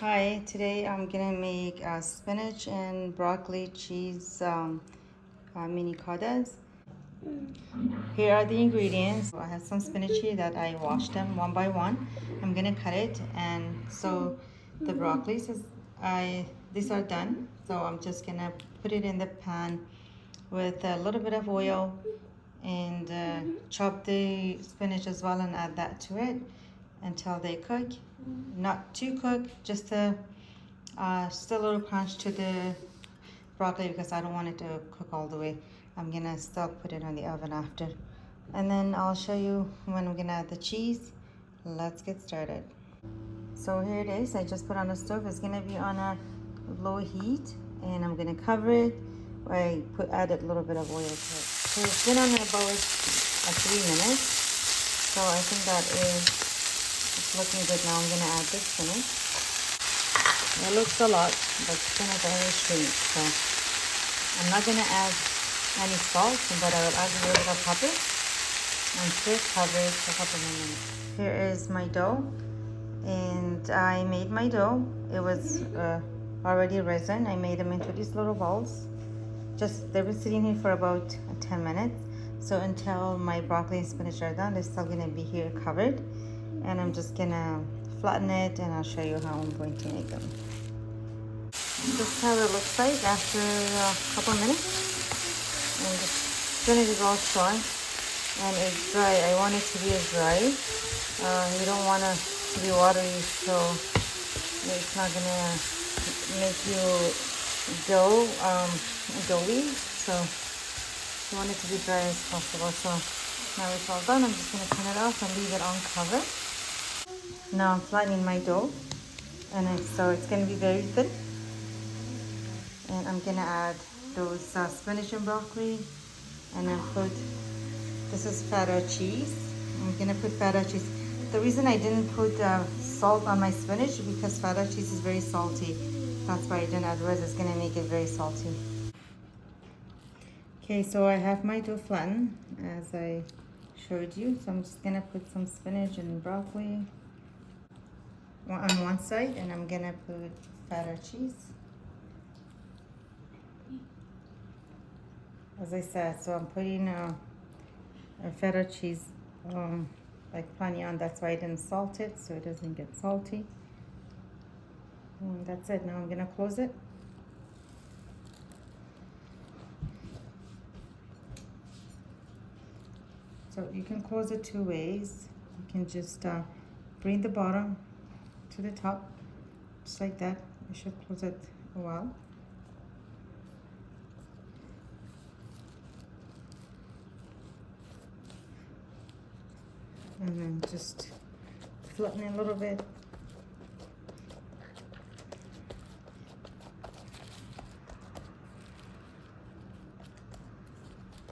Hi, today I'm gonna make spinach and broccoli cheese mini codas. Here are the ingredients. I have some spinach here that I washed them one by one. I'm gonna cut it, and so the broccoli these are done. So I'm just gonna put it in the pan with a little bit of oil and chop the spinach as well and add that to it until they cook. Not too cook, just a little crunch to the broccoli because I don't want it to cook all the way. I'm gonna still put it on the oven after. And then I'll show you when we're gonna add the cheese. Let's get started. So here it is. I just put on the stove. It's gonna be on a low heat and I'm gonna cover it. Added a little bit of oil to it. So it's been on about 3 minutes. So I think it's looking good now. I'm gonna add this spinach. It looks a lot, but spinach are very sweet. So I'm not gonna add any salt, but I will add a little bit of pepper and still cover it for a couple more minutes. Here is my dough, and I made my dough. It was already risen. I made them into these little balls. They were sitting here for about 10 minutes. So until my broccoli and spinach are done, they're still gonna be here covered. And I'm just gonna flatten it and I'll show you how I'm going to make them. This is how it looks like after a couple minutes. And the spinach is all short and it's dry. I want it to be as dry. You don't want it to be watery, so it's not gonna make you doughy. So you want it to be dry as possible. So now it's all done. I'm just gonna turn it off and leave it on cover. Now I'm flattening my dough, and so it's gonna be very thin. And I'm gonna add those spinach and broccoli, and then this is feta cheese. I'm gonna put feta cheese. The reason I didn't put salt on my spinach is because feta cheese is very salty. That's why I didn't, otherwise it's gonna make it very salty. Okay, so I have my dough flattened as I showed you. So I'm just gonna put some spinach and broccoli on one side, and I'm gonna put feta cheese. As I said, so I'm putting a feta cheese like plenty on. That's why I didn't salt it, so it doesn't get salty. And that's it. Now I'm gonna close it. So you can close it 2 ways. You can just bring the bottom to the top, just like that. You should close it a while. And then just flatten it a little bit.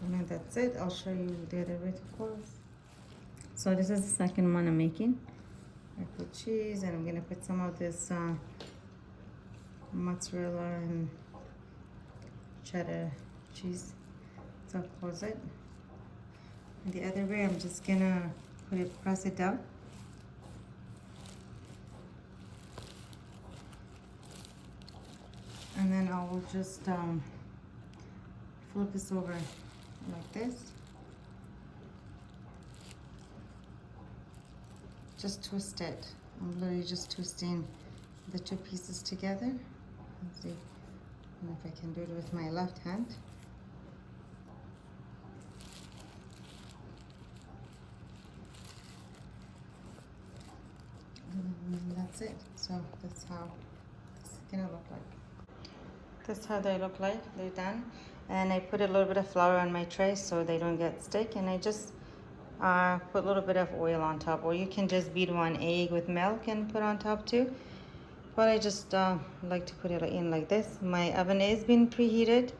And then that's it. I'll show you the other way to close. So this is the second one I'm making. I put cheese, and I'm gonna put some of this mozzarella and cheddar cheese. So I'll close it. And the other way, I'm just gonna press it down. And then I will just flip this over like this. Just twist it. I'm literally just twisting the 2 pieces together. Let's see if I can do it with my left hand. And that's it. So that's how it's gonna look like. That's how they look like. They're done. And I put a little bit of flour on my tray so they don't get stick. And I just put a little bit of oil on top, or you can just beat 1 egg with milk and put on top too. But I just like to put it in like this. My oven is been preheated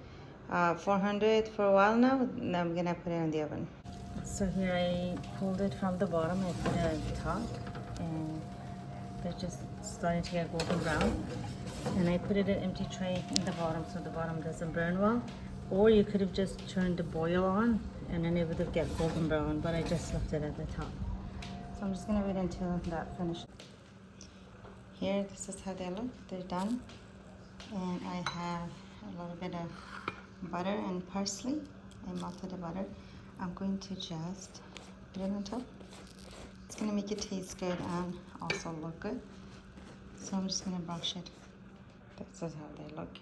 400 for a while now. Now I'm gonna put it in the oven. So here I pulled it from the bottom. I put it at the top, and they're just starting to get golden brown. And I put it in an empty tray in the bottom so the bottom doesn't burn well. Or you could have just turned the boil on and then it would have get golden brown, but I just left it at the top. So I'm just gonna wait until that finishes. Here, this is how they look. They're done. And I have a little bit of butter and parsley. I melted the butter. I'm going to just put it on top. It's gonna make it taste good and also look good. So I'm just gonna brush it. This is how they look.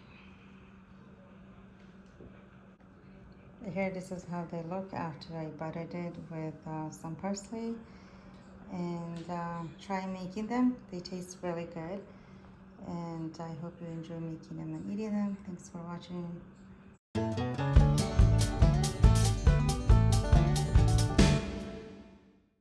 Here, this is how they look after I buttered it with some parsley. And try making them. They taste really good. And I hope you enjoy making them and eating them. Thanks for watching.